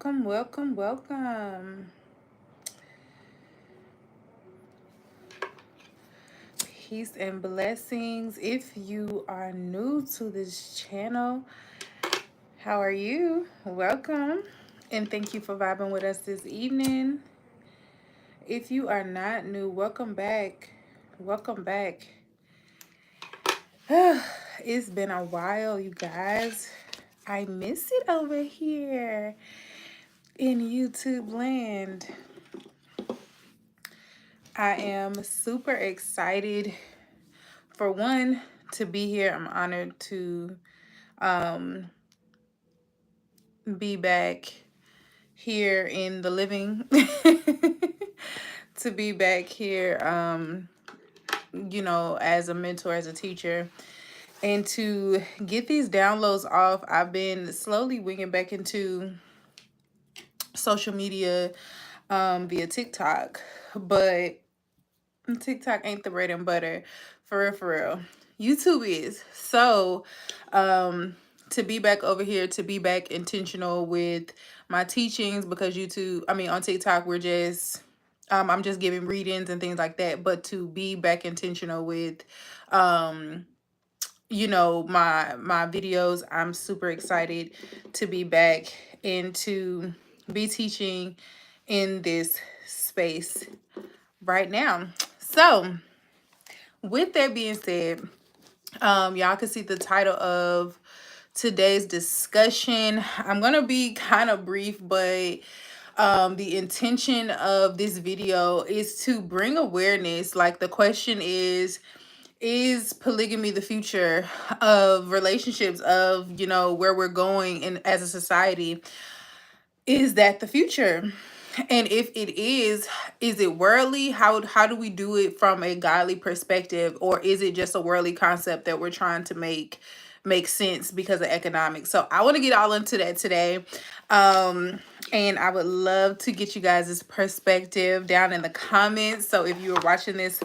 Welcome. Peace and blessings. If you are new to this channel, how are you? Welcome. And thank you for vibing with us this evening. If you are not new, welcome back. Welcome back. It's been a while, you guys. I miss it over here in YouTube land. I am super excited for one to be here. I'm honored to um, be back here in the living, to be back here, as a mentor, as a teacher, and to get these downloads off. I've been slowly winging back into social media via TikTok, but TikTok ain't the bread and butter, for real. YouTube is. So, to be back over here, to be back intentional with my teachings, because on TikTok, I'm just giving readings and things like that. But to be back intentional with, my videos, I'm super excited to be back and to be teaching in this space right now. So, with that being said, y'all can see the title of today's discussion. I'm gonna be kind of brief, but the intention of this video is to bring awareness. Like, the question is polygamy the future of relationships, of where we're going in as a society? Is that the future? And if it is it worldly? How do we do it from a godly perspective? Or is it just a worldly concept that we're trying to make sense because of economics? So I want to get all into that today. And I would love to get you guys' perspective down in the comments. So if you are watching this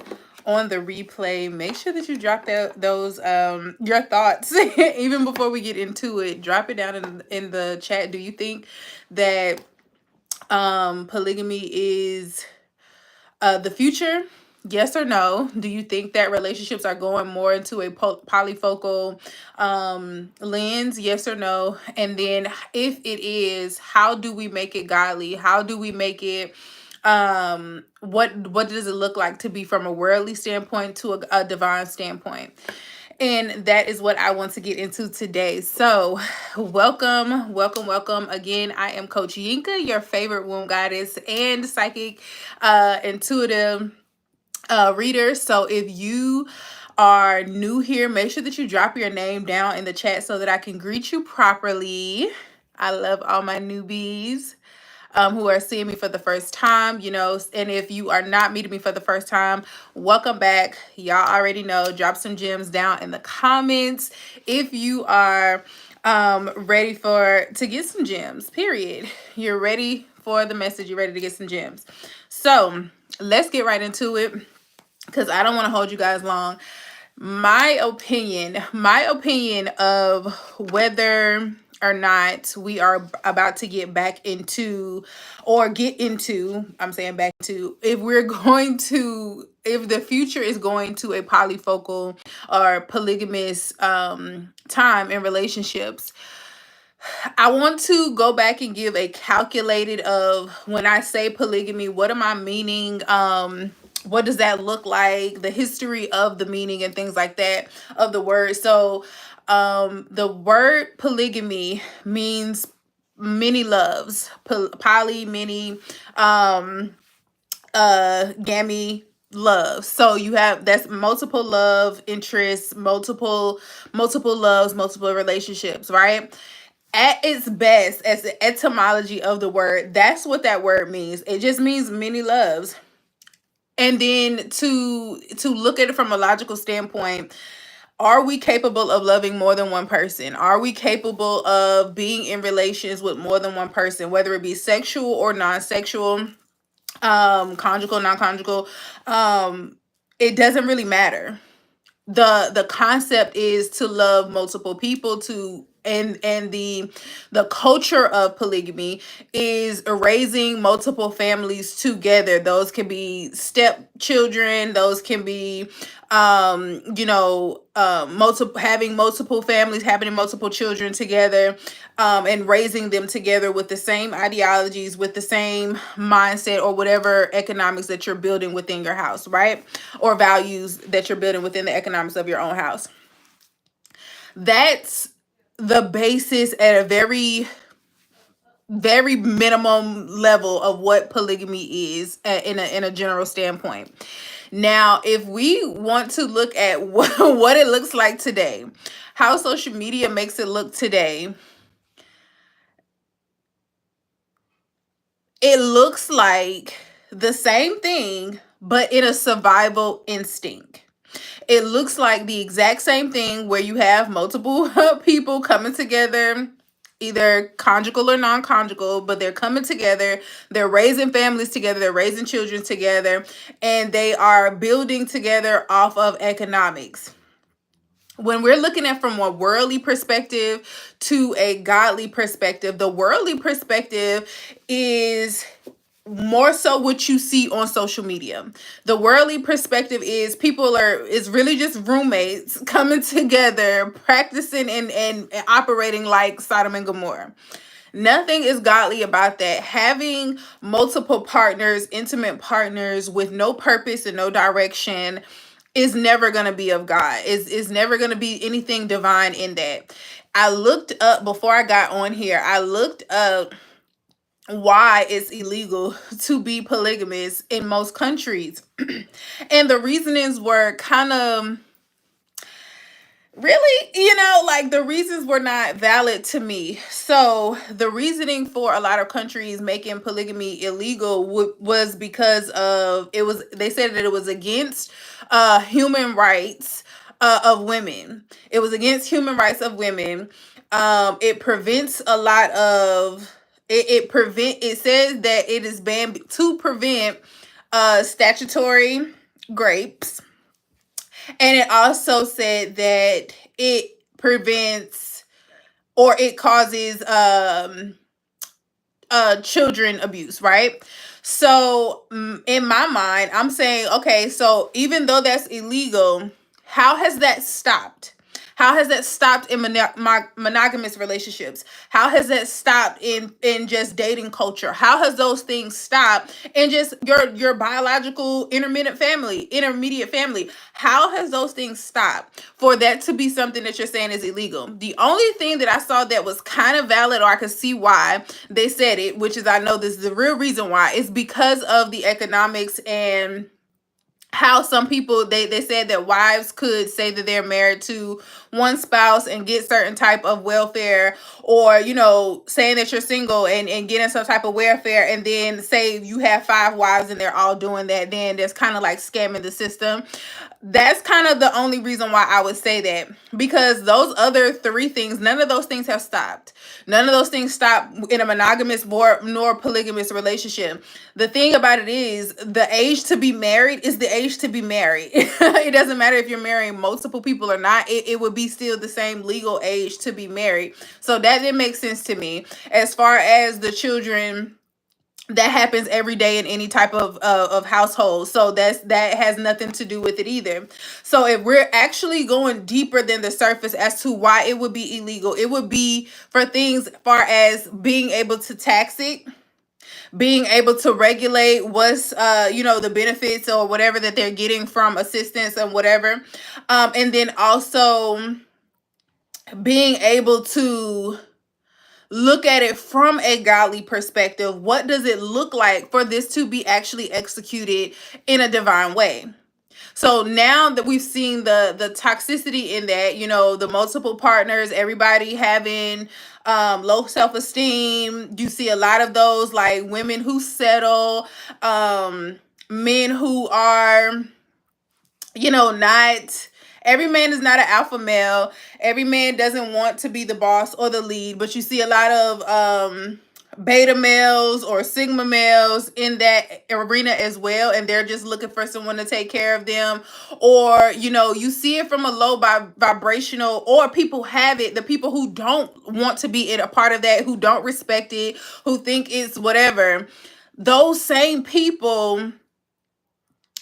on the replay, make sure that you drop those your thoughts even before we get into it. Drop it down in the chat. Do you think that polygamy is the future? Yes or no? Do you think that relationships are going more into a polyfocal lens? Yes or no? And then if it is, how do we make it godly? How do we make it what does it look like to be from a worldly standpoint to a divine standpoint? And that is what I want to get into today. So welcome again. I am Coach Yinka, your favorite womb goddess and psychic intuitive reader. So if you are new here, make sure that you drop your name down in the chat so that I can greet you properly. I love all my newbies who are seeing me for the first time, and if you are not meeting me for the first time, welcome back. Y'all already know, drop some gems down in the comments if you are ready to get some gems, period. You're ready for the message, you're ready to get some gems. So let's get right into it, because I don't want to hold you guys long. My opinion of whether or not we are about to get back into, or get into, I'm saying back to, if the future is going to a polyfocal or polygamous time in relationships. I want to go back and give a calculated of, when I say polygamy, what am I meaning? What does that look like? The history of the meaning and things like that of the word. So the word polygamy means many loves. Poly, many, gammy, love. So you have, that's multiple love interests, multiple loves, multiple relationships, right? At its best, as the etymology of the word, that's what that word means. It just means many loves. And then to look at it from a logical standpoint, are we capable of loving more than one person? Are we capable of being in relations with more than one person, whether it be sexual or non-sexual, conjugal, non-conjugal? It doesn't really matter. The concept is to love multiple people, to and the culture of polygamy is raising multiple families together. Those can be stepchildren, those can be multiple, having multiple families, having multiple children together, and raising them together with the same ideologies, with the same mindset, or whatever economics that you're building within your house, right? Or values that you're building within the economics of your own house. That's the basis at a very, very minimum level of what polygamy is in a general standpoint. Now, if we want to look at what it looks like today, how social media makes it look today, it looks like the same thing, but in a survival instinct. It looks like the exact same thing where you have multiple people coming together, either conjugal or non-conjugal, but they're coming together, they're raising families together, they're raising children together, and they are building together off of economics. When we're looking at from a worldly perspective to a godly perspective, the worldly perspective is more so what you see on social media. The worldly perspective is is really just roommates coming together, practicing and operating like Sodom and Gomorrah. Nothing is godly about that. Having multiple partners, intimate partners with no purpose and no direction is never going to be of God. Is never going to be anything divine in that. I looked up before I got on here. I looked up why it's illegal to be polygamous in most countries. And the reasonings were kind of really, like the reasons were not valid to me. So the reasoning for a lot of countries making polygamy illegal was because of they said that it was against human rights of women. It was against human rights of women. It prevents a lot of it says that it is banned to prevent statutory rapes. And it also said that it prevents or it causes children abuse, right? So in my mind, I'm saying, okay, so even though that's illegal, how has that stopped? How has that stopped in monogamous relationships? How has that stopped in just dating culture? How has those things stopped in just your biological intermediate family? How has those things stopped for that to be something that you're saying is illegal? The only thing that I saw that was kind of valid, or I could see why they said it, which is, I know this is the real reason why, is because of the economics and how some people they said that wives could say that they're married to one spouse and get certain type of welfare, or saying that you're single and getting some type of welfare, and then say you have 5 wives and they're all doing that, then that's kind of like scamming the system. That's kind of the only reason why I would say that, because those other 3 things, none of those things have stopped. None of those things stop in a monogamous nor polygamous relationship. The thing about it is, the age to be married is the age to be married. It doesn't matter if you're marrying multiple people or not. It would be still the same legal age to be married. So that didn't make sense to me. As far as the children, that happens every day in any type of household, so that has nothing to do with it either. So if we're actually going deeper than the surface as to why it would be illegal, it would be for things far as being able to tax it, being able to regulate what's the benefits or whatever that they're getting from assistance and whatever, and then also being able to look at it from a godly perspective. What does it look like for this to be actually executed in a divine way? So now that we've seen the toxicity in that, the multiple partners, everybody having low self-esteem, you see a lot of those, like women who settle, men who are not, every man is not an alpha male. Every man doesn't want to be the boss or the lead, but you see a lot of beta males or sigma males in that arena as well, and they're just looking for someone to take care of them. Or you see it from a low vibrational, or people have it, the people who don't want to be in a part of that, who don't respect it, who think it's whatever. Those same people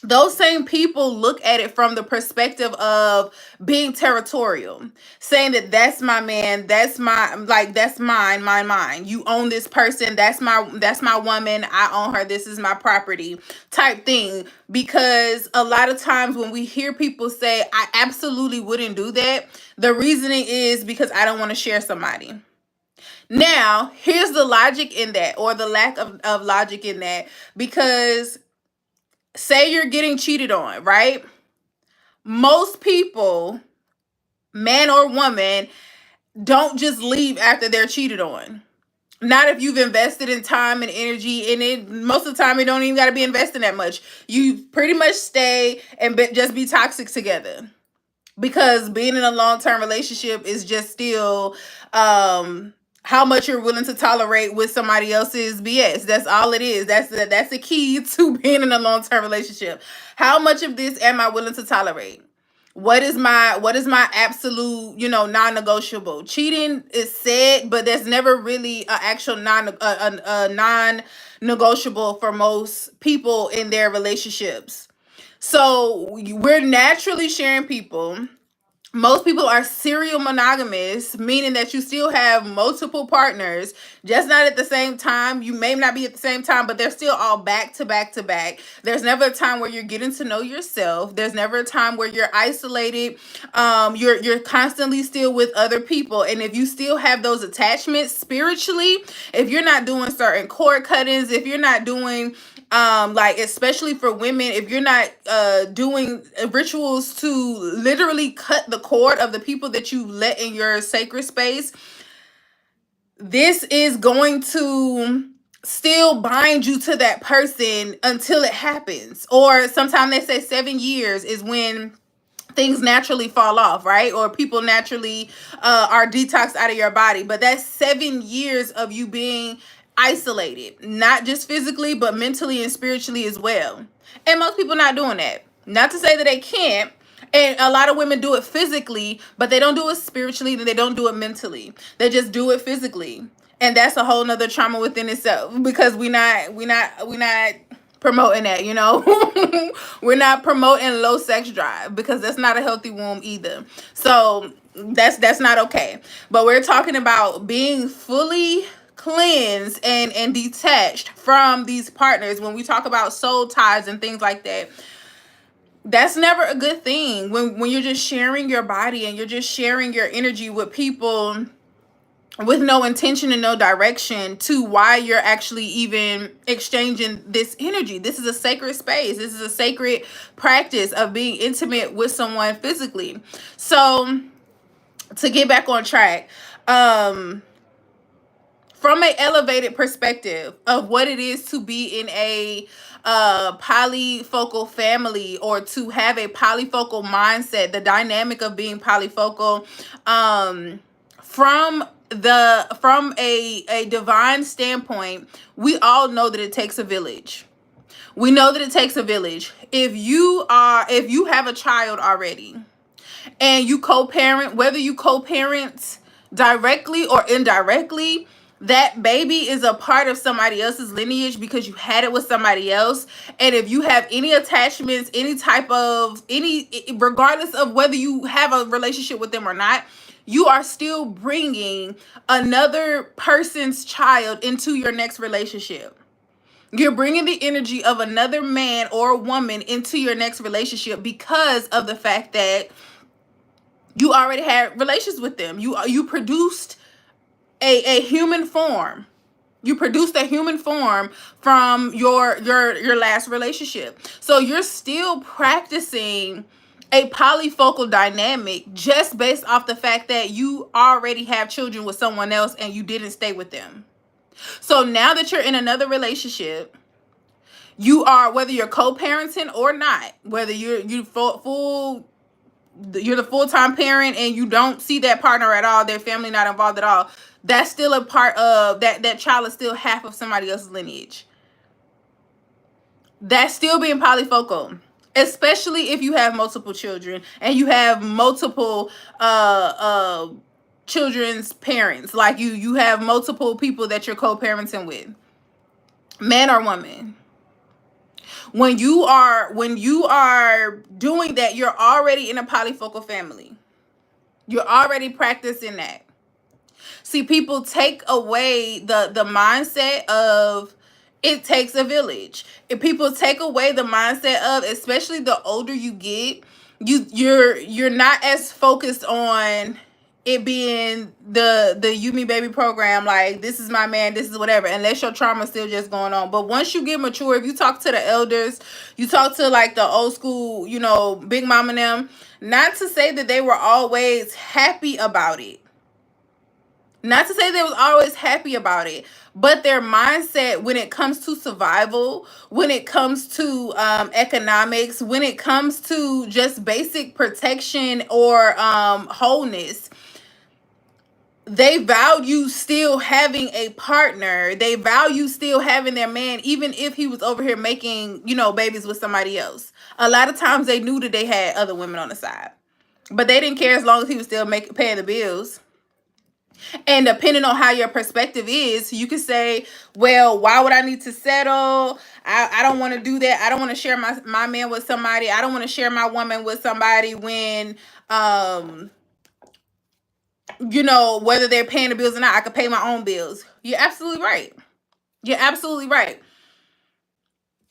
look at it from the perspective of being territorial, saying that that's my man, that's my, like, that's mine. You own this person, that's my woman, I own her, this is my property type thing. Because a lot of times when we hear people say, I absolutely wouldn't do that, the reasoning is because I don't want to share somebody. Now, here's the logic in that, or the lack of logic in that. Because say you're getting cheated on, right? Most people, man or woman, don't just leave after they're cheated on. Not if you've invested in time and energy in it. Most of the time, it don't even got to be invested that much. You pretty much stay and just be toxic together. Because being in a long-term relationship is just still how much you're willing to tolerate with somebody else's BS. That's all it is. That's the key to being in a long-term relationship. How much of this am I willing to tolerate? What is my absolute, non-negotiable? Cheating is said, but there's never really an actual non-negotiable for most people in their relationships. So we're naturally sharing people. Most people are serial monogamous, meaning that you still have multiple partners, just not at the same time. You may not be at the same time, but they're still all back to back to back. There's never a time where you're getting to know yourself. There's never a time where you're isolated. You're constantly still with other people. And if you still have those attachments spiritually, if you're not doing certain cord cuttings, if you're not doing like, especially for women, if you're not doing rituals to literally cut the cord of the people that you let in your sacred space, this is going to still bind you to that person until it happens. Or sometimes they say 7 years is when things naturally fall off, right? Or people naturally are detoxed out of your body. But that's 7 years of you being isolated, not just physically, but mentally and spiritually as well. And most people not doing that. Not to say that they can't. And a lot of women do it physically, but they don't do it spiritually, and they don't do it mentally. They just do it physically. And that's a whole nother trauma within itself, because we not promoting that, we're not promoting low sex drive, because that's not a healthy womb either. So that's not okay. But we're talking about being fully cleansed and detached from these partners. When we talk about soul ties and things like that, that's never a good thing. When you're just sharing your body and you're just sharing your energy with people with no intention and no direction to why you're actually even exchanging this energy. This is a sacred space. This is a sacred practice of being intimate with someone physically. So to get back on track, from an elevated perspective of what it is to be in a polyfocal family, or to have a polyfocal mindset, the dynamic of being polyfocal, from a divine standpoint, we all know that it takes a village. We know that it takes a village. If you have a child already and you co-parent, whether you co-parent directly or indirectly, that baby is a part of somebody else's lineage because you had it with somebody else. And if you have any attachments, regardless of whether you have a relationship with them or not, you are still bringing another person's child into your next relationship. You're bringing the energy of another man or woman into your next relationship because of the fact that you already had relations with them. You produced a human form. You produced a human form from your last relationship. So you're still practicing a polyfocal dynamic just based off the fact that you already have children with someone else and you didn't stay with them. So now that you're in another relationship, you are, whether you're co-parenting or not, whether you're the full-time parent and you don't see that partner at all, their family not involved at all, That's still a part of that child is still half of somebody else's lineage. That's still being polyfocal, especially if you have multiple children and you have multiple children's parents. Like you have multiple people that you're co-parenting with, man or woman. When you are doing that, you're already in a polyfocal family. You're already practicing that. See, people take away the mindset of it takes a village. If people take away the mindset of, especially the older you get, you're not as focused on it being the you me baby program, like this is my man, this is whatever, unless your trauma still just going on. But once you get mature, if you talk to the elders, you talk to like the old school, big mama and them, not to say that they were always happy about it, not to say they was always happy about it, but their mindset when it comes to survival, when it comes to economics, when it comes to just basic protection or wholeness, they value still having a partner. They value still having their man, even if he was over here making, babies with somebody else. A lot of times they knew that they had other women on the side, but they didn't care as long as he was still paying the bills. And depending on how your perspective is, you could say, well, why would I need to settle? I don't want to do that. I don't want to share my man with somebody. I don't want to share my woman with somebody when, whether they're paying the bills or not, I could pay my own bills. You're absolutely right. You're absolutely right.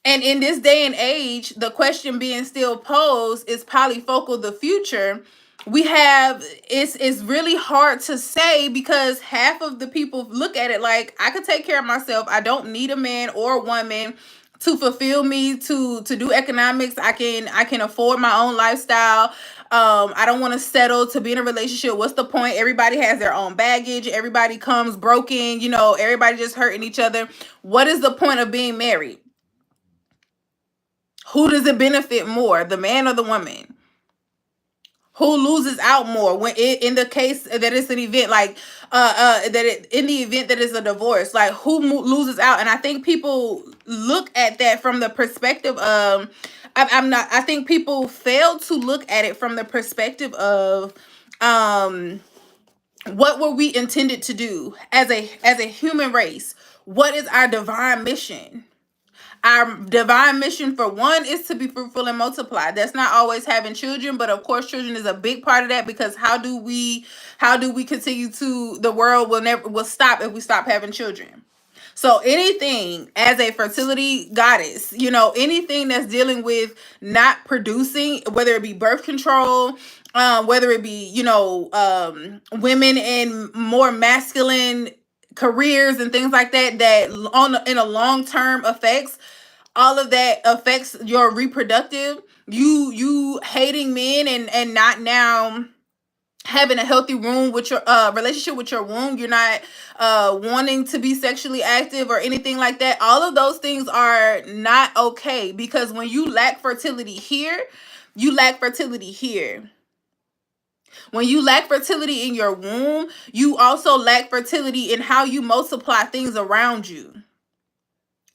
And in this day and age, the question being still posed, is polyfocal the future? It's really hard to say, because half of the people look at it like, I could take care of myself. I don't need a man or a woman to fulfill me, to do economics. I can afford my own lifestyle. I don't want to settle to be in a relationship. What's the point? Everybody has their own baggage. Everybody comes broken. Everybody just hurting each other. What is the point of being married? Who does it benefit more, the man or the woman? Who loses out more when in the case that it's an event like in the event that it's a divorce? Like, who loses out? And I think people look at that from the perspective of, I think people fail to look at it from the perspective of what were we intended to do as a human race? What is our divine mission? Our divine mission, for one, is to be fruitful and multiply. That's not always having children, but of course children is a big part of that, because how do we continue to, the world will stop if we stop having children. So anything as a fertility goddess, anything that's dealing with not producing, whether it be birth control, whether it be, women in more masculine careers and things like that, in a long term affects, all of that affects your reproductive, you hating men and not now having a healthy womb with your relationship with your womb. You're not wanting to be sexually active or anything like that. All of those things are not okay, because when you lack fertility here, you lack fertility here. When you lack fertility in your womb, you also lack fertility in how you multiply things around you.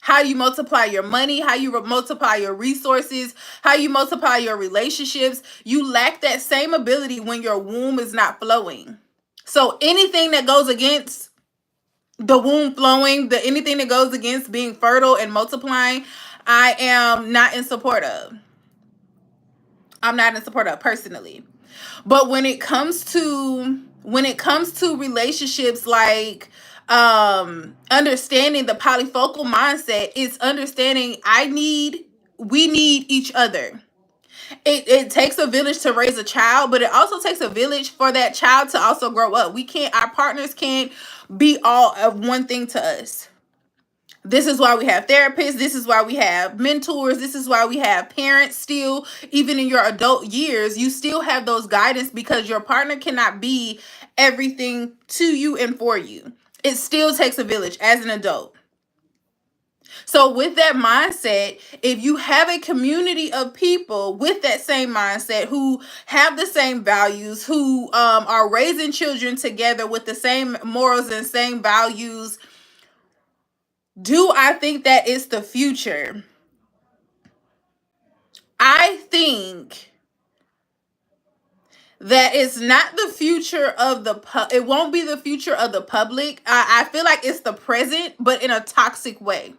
How you multiply your money, how you multiply your resources, how you multiply your relationships. You lack that same ability when your womb is not flowing. So anything that goes against the womb flowing, anything that goes against being fertile and multiplying, I am not in support of. I'm not in support of, personally. But when it comes to relationships, like understanding the polyfocal mindset, is understanding we need each other. It takes a village to raise a child, but it also takes a village for that child to also grow up. Our partners can't be all of one thing to us. This is why we have therapists. This is why we have mentors. This is why we have parents still. Even in your adult years, you still have those guidance, because your partner cannot be everything to you and for you. It still takes a village as an adult. So So with that mindset, if you have a community of people with that same mindset who have the same values, who are raising children together with the same morals and same values, do I think that is the future? I think that it's not the future of it won't be the future of the public. I feel like it's the present, but in a toxic way.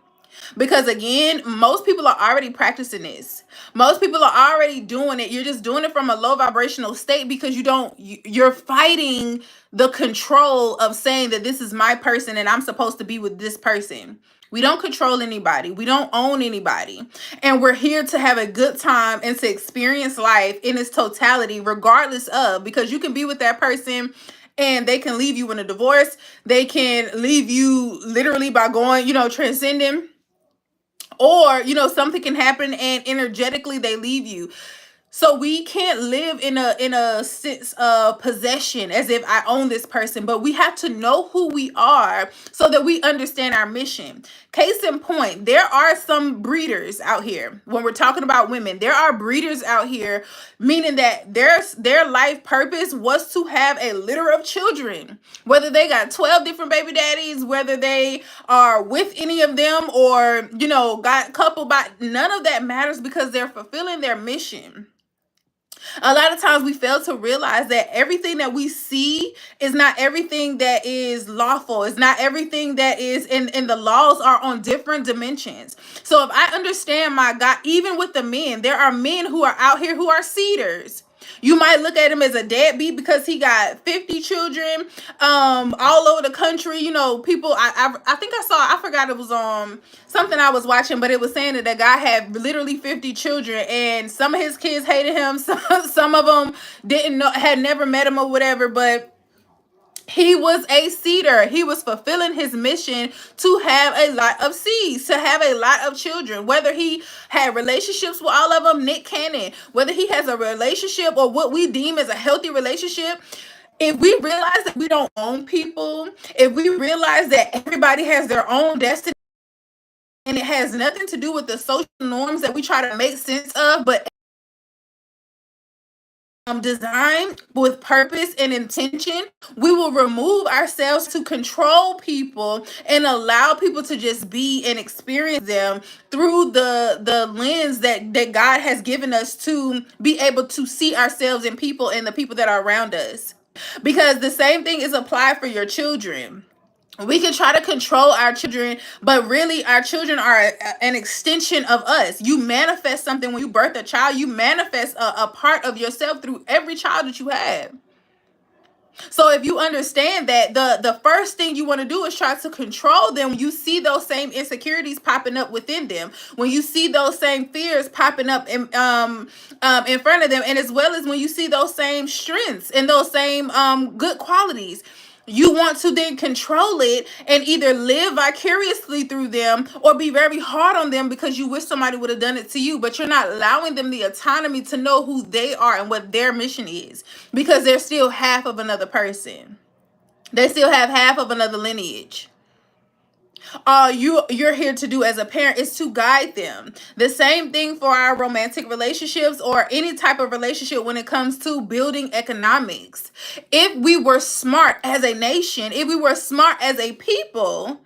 Because again, most people are already practicing this. Most people are already doing it. You're just doing it from a low vibrational state because you're fighting the control of saying that this is my person and I'm supposed to be with this person. We don't control anybody. We don't own anybody. And we're here to have a good time and to experience life in its totality, regardless of, because you can be with that person and they can leave you in a divorce. They can leave you literally by going, transcending, or something can happen and energetically they leave you. So we can't live in a sense of possession as if I own this person, but we have to know who we are so that we understand our mission. Case in point, there are some breeders out here. When we're talking about women, there are breeders out here, meaning that their life purpose was to have a litter of children. Whether they got 12 different baby daddies, whether they are with any of them, or got coupled by, none of that matters, because they're fulfilling their mission. A lot of times we fail to realize that everything that we see is not everything that is lawful. It's not everything that is in the laws are on different dimensions. So if I understand, my God, even with the men, there are men who are out here who are seeders. You might look at him as a deadbeat because he got 50 children all over the country. People, I think I forgot, it was something I was watching, but it was saying that the guy had literally 50 children, and some of his kids hated him. Some of them didn't know, had never met him or whatever, but he was a seeder. He was fulfilling his mission to have a lot of seeds, to have a lot of children. Whether he had relationships with all of them, Nick Cannon, whether he has a relationship or what we deem as a healthy relationship, if we realize that we don't own people, if we realize that everybody has their own destiny, and it has nothing to do with the social norms that we try to make sense of, but designed with purpose and intention, we will remove ourselves to control people and allow people to just be and experience them through the lens that God has given us to be able to see ourselves in people and the people that are around us. Because the same thing is applied for your children. We can try to control our children, but really our children are an extension of us. You manifest something when you birth a child. You manifest a part of yourself through every child that you have. So if you understand that, the first thing you want to do is try to control them. When you see those same insecurities popping up within them, when you see those same fears popping up in front of them, and as well as when you see those same strengths and those same good qualities, you want to then control it and either live vicariously through them or be very hard on them because you wish somebody would have done it to you, but you're not allowing them the autonomy to know who they are and what their mission is, because they're still half of another person. They still have half of another lineage. All you're here to do as a parent is to guide them. The same thing for our romantic relationships or any type of relationship when it comes to building economics. If we were smart as a nation, if we were smart as a people,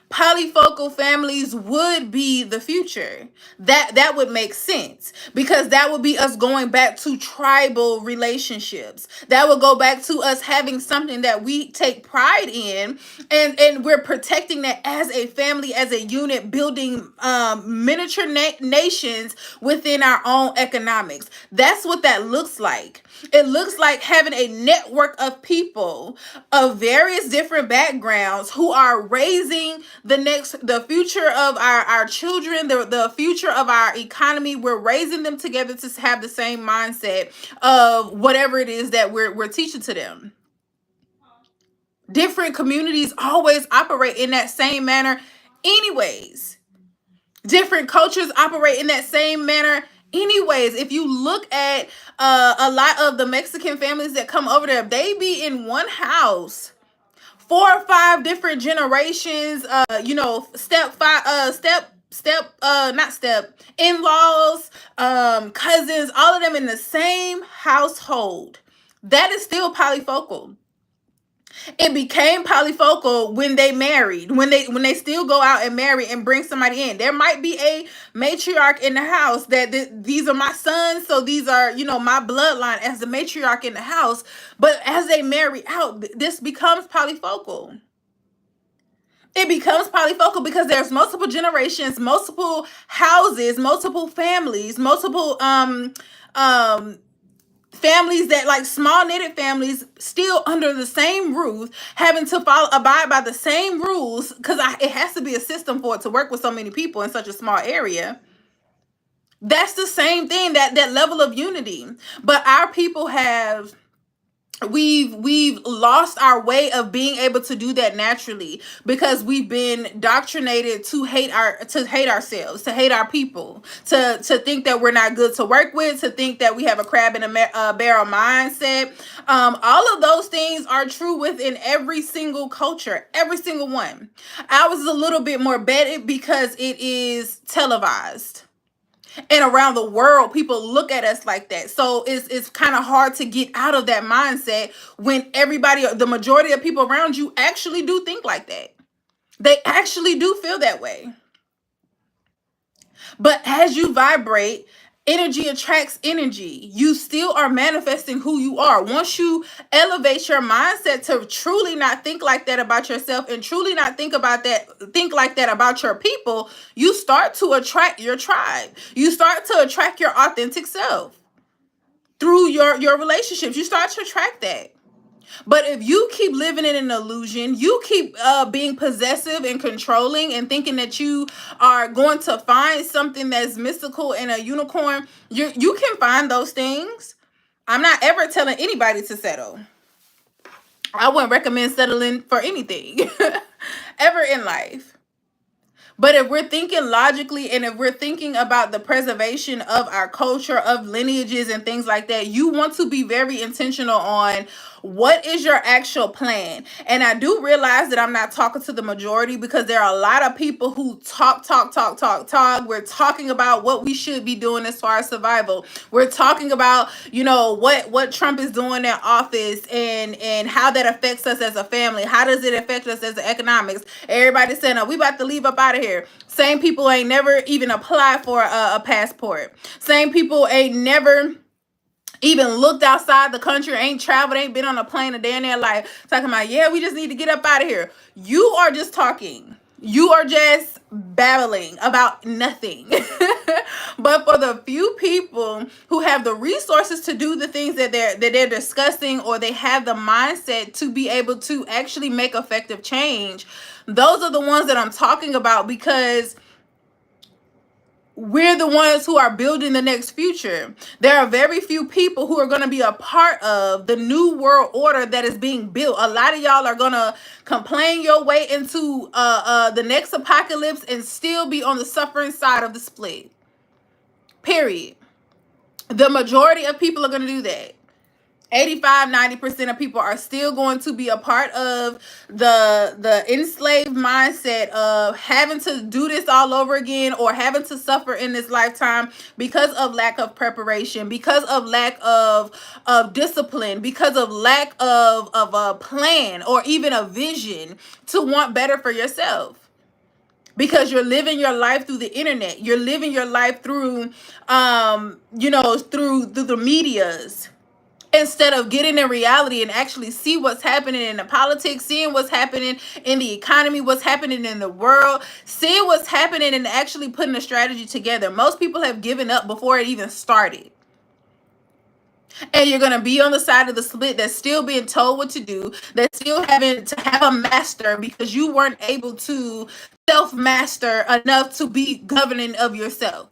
polyfocal families would be the future. That would make sense, because that would be us going back to tribal relationships. That would go back to us having something that we take pride in, and we're protecting that as a family, as a unit, building miniature nations within our own economics. That's what that looks like. It looks like having a network of people of various different backgrounds who are raising the future of our children, the future of our economy. We're raising them together to have the same mindset of whatever it is that we're teaching to them. Different communities always operate in that same manner anyways. Different cultures operate in that same manner anyways. If you look at a lot of the Mexican families that come over there, they be in one house 4 or 5 different generations, step not step, in-laws, cousins, all of them in the same household. That is still polyfocal. It became polyfocal when they married, when they still go out and marry and bring somebody in. There might be a matriarch in the house that these are my sons, so these are, my bloodline as the matriarch in the house. But as they marry out, this becomes polyfocal. It becomes polyfocal because there's multiple generations, multiple houses, multiple families, multiple families, that like small knitted families, still under the same roof, having to abide by the same rules, because it has to be a system for it to work with so many people in such a small area. That's the same thing, that level of unity. But our people have, we've lost our way of being able to do that naturally, because we've been doctrinated to hate ourselves, to hate our people, to think that we're not good to work with, to think that we have a crab in a barrel mindset. All of those things are true within every single culture, every single one. Ours is a little bit more vetted because it is televised. And around the world, people look at us like that. So it's kind of hard to get out of that mindset when the majority of people around you actually do think like that. They actually do feel that way. But as you vibrate, energy attracts energy. You still are manifesting who you are. Once you elevate your mindset to truly not think like that about yourself, and truly not think like that about your people, you start to attract your tribe. You start to attract your authentic self through your relationships. You start to attract that. But if you keep living in an illusion, you keep being possessive and controlling and thinking that you are going to find something that's mystical and a unicorn, you can find those things. I'm not ever telling anybody to settle. I wouldn't recommend settling for anything ever in life. But if we're thinking logically, and if we're thinking about the preservation of our culture, of lineages and things like that, you want to be very intentional on what is your actual plan. And I do realize that I'm not talking to the majority, because there are a lot of people who talk. We're talking about what we should be doing as far as survival. We're talking about, what Trump is doing in office, and how that affects us as a family. How does it affect us as the economics? Everybody's saying, oh, we about to leave up out of here. Same people ain't never even applied for a passport. Same people ain't never even looked outside the country, ain't traveled, ain't been on a plane a day in their life, talking about, yeah, we just need to get up out of here. You are just talking. You are just babbling about nothing. But for the few people who have the resources to do the things that they're discussing, or they have the mindset to be able to actually make effective change, those are the ones that I'm talking about, because we're the ones who are building the next future. There are very few people who are going to be a part of the new world order that is being built. A lot of y'all are going to complain your way into the next apocalypse and still be on the suffering side of the split. Period. The majority of people are going to do that. 85-90% of people are still going to be a part of the enslaved mindset of having to do this all over again, or having to suffer in this lifetime because of lack of preparation, because of lack of discipline, because of lack of a plan or even a vision to want better for yourself. Because you're living your life through the internet. You're living your life through through the medias, instead of getting in reality and actually see what's happening in the politics, seeing what's happening in the economy, what's happening in the world, seeing what's happening and actually putting a strategy together. Most people have given up before it even started. And you're going to be on the side of the split that's still being told what to do, that's still having to have a master because you weren't able to self-master enough to be governing of yourself,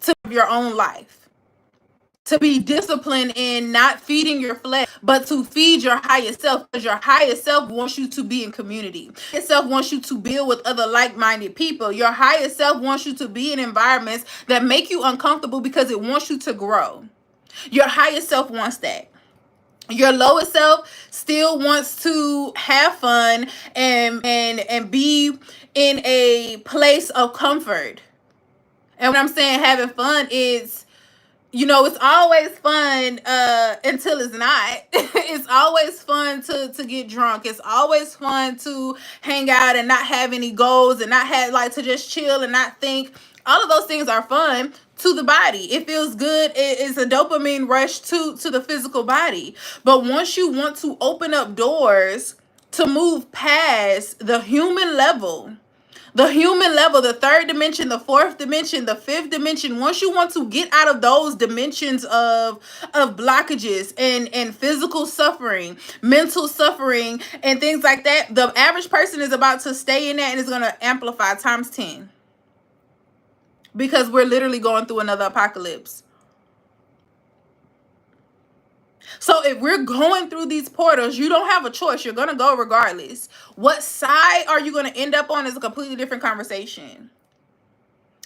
to your own life. To be disciplined in not feeding your flesh, but to feed your highest self, because your highest self wants you to be in community. Your self wants you to build with other like-minded people. Your highest self wants you to be in environments that make you uncomfortable because it wants you to grow. Your highest self wants that. Your lowest self still wants to have fun and be in a place of comfort. And when I'm saying having fun, it's, you know, it's always fun until it's not. It's always fun to get drunk. It's always fun to hang out and not have any goals and not have, like, to just chill and not think. All of those things are fun to the body. It feels good. It is a dopamine rush to the physical body. But once you want to open up doors to move past the human level, the third dimension, the fourth dimension, the fifth dimension, once you want to get out of those dimensions of blockages and physical suffering, mental suffering, and things like that, the average person is about to stay in that and is going to amplify times 10, because we're literally going through another apocalypse. So if we're going through these portals, you don't have a choice. You're going to go regardless. What side are you going to end up on is a completely different conversation.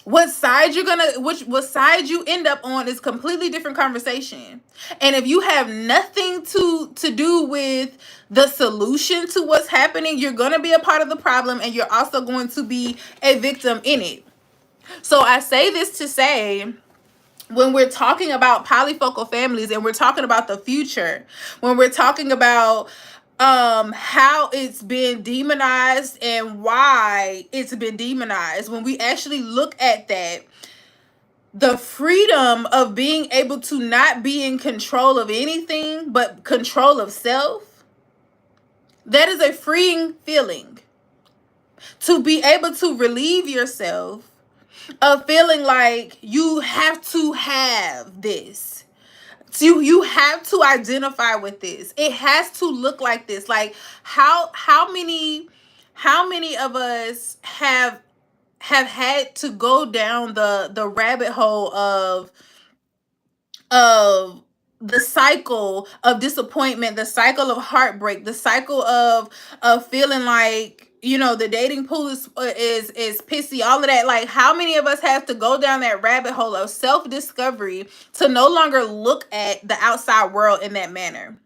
What side you end up on is completely different conversation. And if you have nothing to do with the solution to what's happening, you're going to be a part of the problem, and you're also going to be a victim in it. So I say this to say, when we're talking about polyfocal families and we're talking about the future, when we're talking about how it's been demonized and why it's been demonized, when we actually look at that, the freedom of being able to not be in control of anything but control of self, that is a freeing feeling. To be able to relieve yourself of feeling like you have to have this. So you have to identify with this. It has to look like this. Like how many of us have had to go down the rabbit hole of the cycle of disappointment, the cycle of heartbreak, the cycle of feeling like, you know, the dating pool is pissy, all of that. Like, how many of us have to go down that rabbit hole of self-discovery to no longer look at the outside world in that manner?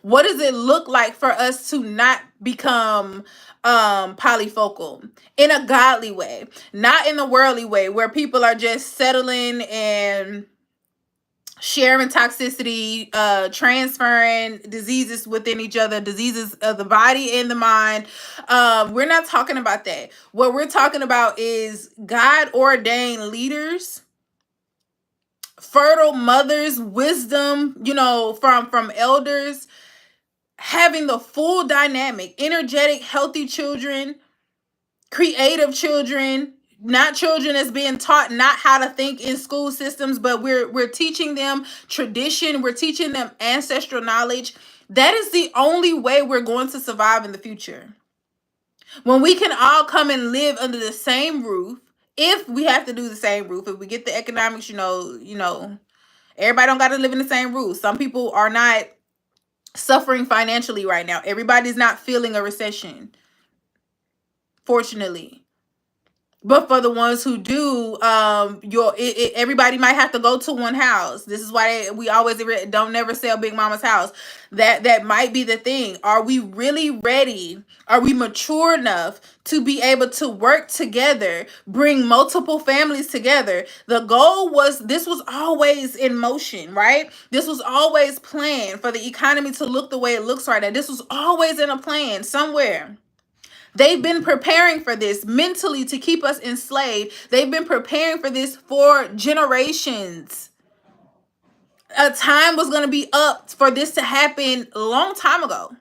What does it look like for us to not become polyfocal in a godly way, not in the worldly way where people are just settling and sharing toxicity, transferring diseases within each other, diseases of the body and the mind? We're not talking about that. What we're talking about is God ordained leaders, fertile mothers, wisdom, you know, from elders, having the full dynamic, energetic, healthy children, creative children, not children that's being taught not how to think in school systems, but we're teaching them tradition, we're teaching them ancestral knowledge. That is the only way we're going to survive in the future. When we can all come and live under the same roof, if we have to do the same roof, if we get the economics, you know, everybody don't got to live in the same roof. Some people are not suffering financially right now. Everybody's not feeling a recession, fortunately. But for the ones who do, everybody might have to go to one house. This is why we always don't never sell Big Mama's house. That might be the thing. Are we really ready? Are we mature enough to be able to work together, bring multiple families together? The goal was, this was always in motion, right? This was always planned for the economy to look the way it looks right now. This was always in a plan somewhere. They've been preparing for this mentally to keep us enslaved. They've been preparing for this for generations. A time was going to be up for this to happen a long time ago.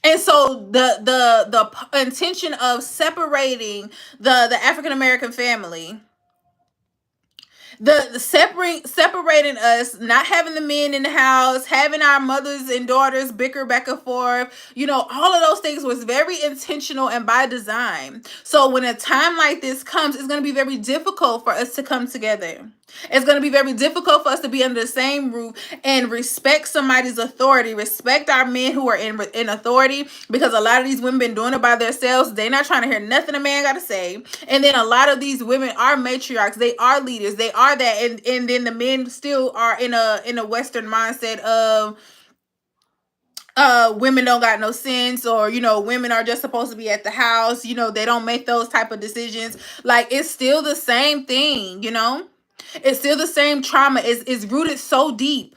And so the intention of separating the African American family, the separating us, not having the men in the house, having our mothers and daughters bicker back and forth, you know, all of those things was very intentional and by design. So when a time like this comes, it's going to be very difficult for us to come together. It's going to be very difficult for us to be under the same roof and respect somebody's authority, respect our men who are in authority, because a lot of these women been doing it by themselves. They're not trying to hear nothing a man got to say. And then a lot of these women are matriarchs. They are leaders. They are that. And then the men still are in a Western mindset of women don't got no sense, or women are just supposed to be at the house, they don't make those type of decisions. Like, it's still the same thing. It's still the same trauma. It's rooted so deep.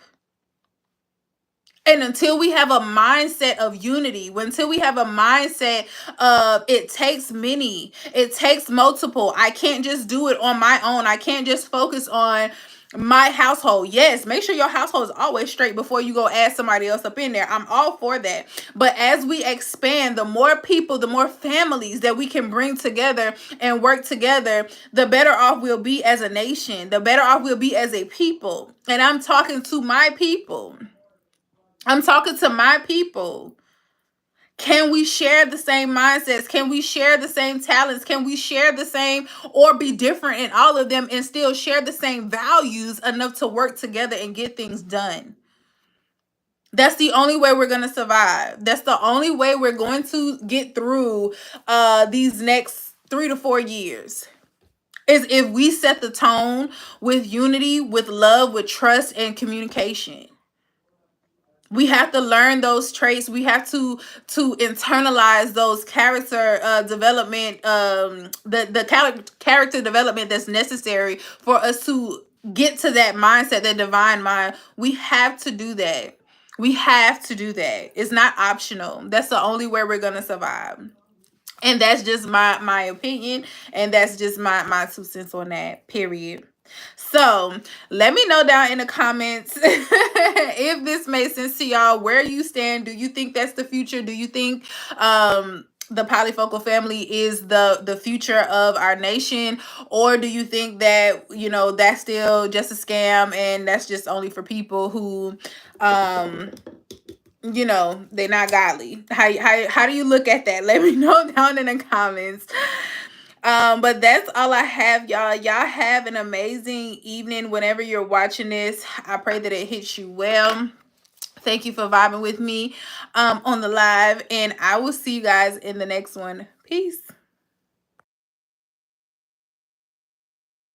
And until we have a mindset of unity, until we have a mindset of it takes many, it takes multiple. I can't just do it on my own. I can't just focus on my household. Yes, make sure your household is always straight before you go add somebody else up in there. I'm all for that. But as we expand, the more people, the more families that we can bring together and work together, the better off we'll be as a nation, the better off we'll be as a people. And I'm talking to my people. I'm talking to my people. Can we share the same mindsets? Can we share the same talents? Can we share the same, or be different in all of them, and still share the same values enough to work together and get things done? That's the only way we're going to survive. That's the only way we're going to get through these next 3 to 4 years. Is if we set the tone with unity, with love, with trust, and communication. We have to learn those traits. We have to internalize those character development, character development that's necessary for us to get to that mindset, that divine mind. We have to do that. We have to do that. It's not optional. That's the only way we're gonna survive. And that's just my opinion, and that's just my 2 cents on that, period. So let me know down in the comments if this made sense to y'all, where you stand. Do you think that's the future? Do you think the polyfocal family is the future of our nation? Or do you think that that's still just a scam, and that's just only for people who they're not godly? How do you look at that? Let me know down in the comments. But that's all I have, y'all. Y'all have an amazing evening whenever you're watching this. I pray that it hits you well. Thank you for vibing with me on the live, and I will see you guys in the next one. Peace.